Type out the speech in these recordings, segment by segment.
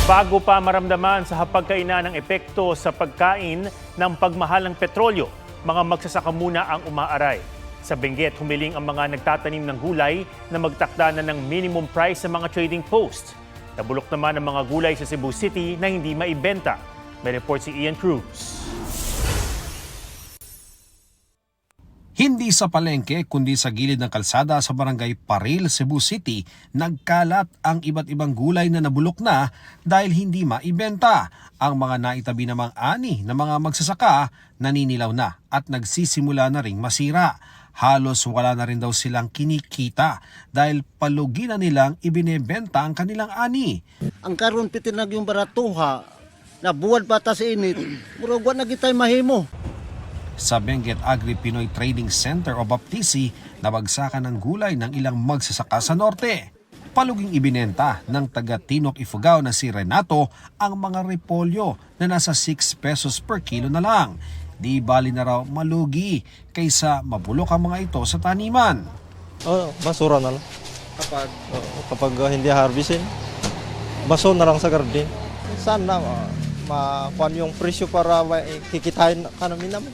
Bago pa maramdaman sa hapagkainan ng epekto sa pagkain ng pagmahal ng petrolyo, mga magsasaka muna ang umaaray. Sa Benguet, humiling ang mga nagtatanim ng gulay na magtakda na ng minimum price sa mga trading posts. Nabulok naman ang mga gulay sa Cebu City na hindi maibenta. May report si Ian Cruz. Hindi sa palengke kundi sa gilid ng kalsada sa barangay Paril, Cebu City, nagkalat ang iba't ibang gulay na nabulok na dahil hindi maibenta. Ang mga naitabi namang ani ng mga magsasaka naninilaw na at nagsisimula na ring masira. Halos wala na rin daw silang kinikita dahil palugi na nilang ibinebenta ang kanilang ani. Ang karon pitinag yung baratuha na buwan bata sa init, murag wa na gitay mahimo. Sa Benguet Agri Pinoy Trading Center o Baptisi, nabagsakan ng gulay ng ilang magsasaka sa norte. Paluging ibinenta ng taga Tinok Ifugao na si Renato ang mga repolyo na nasa 6 pesos per kilo na lang. Di bali na raw malugi kaysa mabulok ang mga ito sa taniman. Basura na lang. Kapag hindi harvestin, baso na lang sa garden. Sana makuha yung presyo para kikitain kami naman.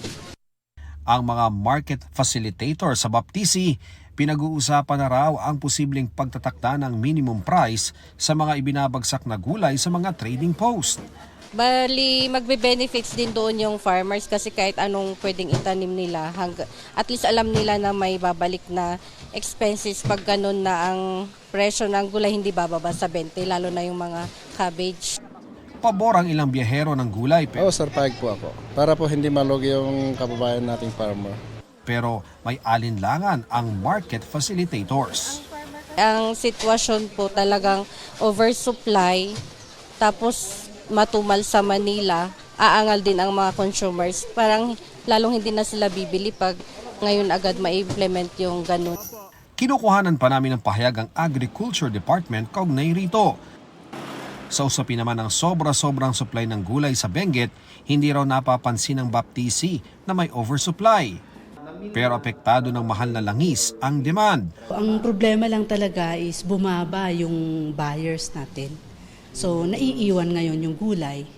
Ang mga market facilitator sa Baptisi, pinag-uusapan na raw ang posibleng pagtatakda ng minimum price sa mga ibinabagsak na gulay sa mga trading post. Bali, magbe-benefits din doon yung farmers kasi kahit anong pwedeng itanim nila, at least alam nila na may babalik na expenses pag ganun na ang presyo ng gulay hindi bababa sa 20, lalo na yung mga cabbage. Pabor ang ilang biyahero ng gulay Sir, payag po ako. Para po hindi malugi yung kababayan nating farmer. pero may alinlangan ang market facilitators. Ang sitwasyon po talagang oversupply, tapos matumal sa Manila, aangal din ang mga consumers. Parang lalong hindi na sila bibili pag ngayon agad ma-implement yung ganun. Kinukuhanan pa namin ng pahayag ang Agriculture Department kaugnay rito. Sa usapin naman ng sobra-sobrang supply ng gulay sa Benguet, hindi raw napapansin ng Baptisi na may oversupply. Pero apektado ng mahal na langis ang demand. Ang problema lang talaga is bumaba yung buyers natin. So naiiwan ngayon yung gulay.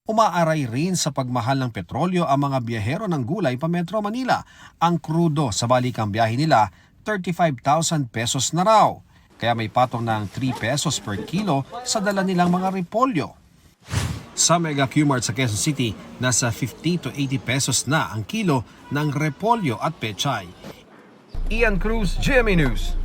Umaaray rin sa pagmahal ng petrolyo ang mga biyahero ng gulay pa Metro Manila. Ang krudo sa balikang biyahe nila, 35,000 pesos na raw. Kaya may patong ng 3 pesos per kilo sa dala nilang mga repolyo. Sa Mega Q-Mart sa Quezon City, nasa 50 to 80 pesos na ang kilo ng repolyo at pechay. Ian Cruz, GMA News.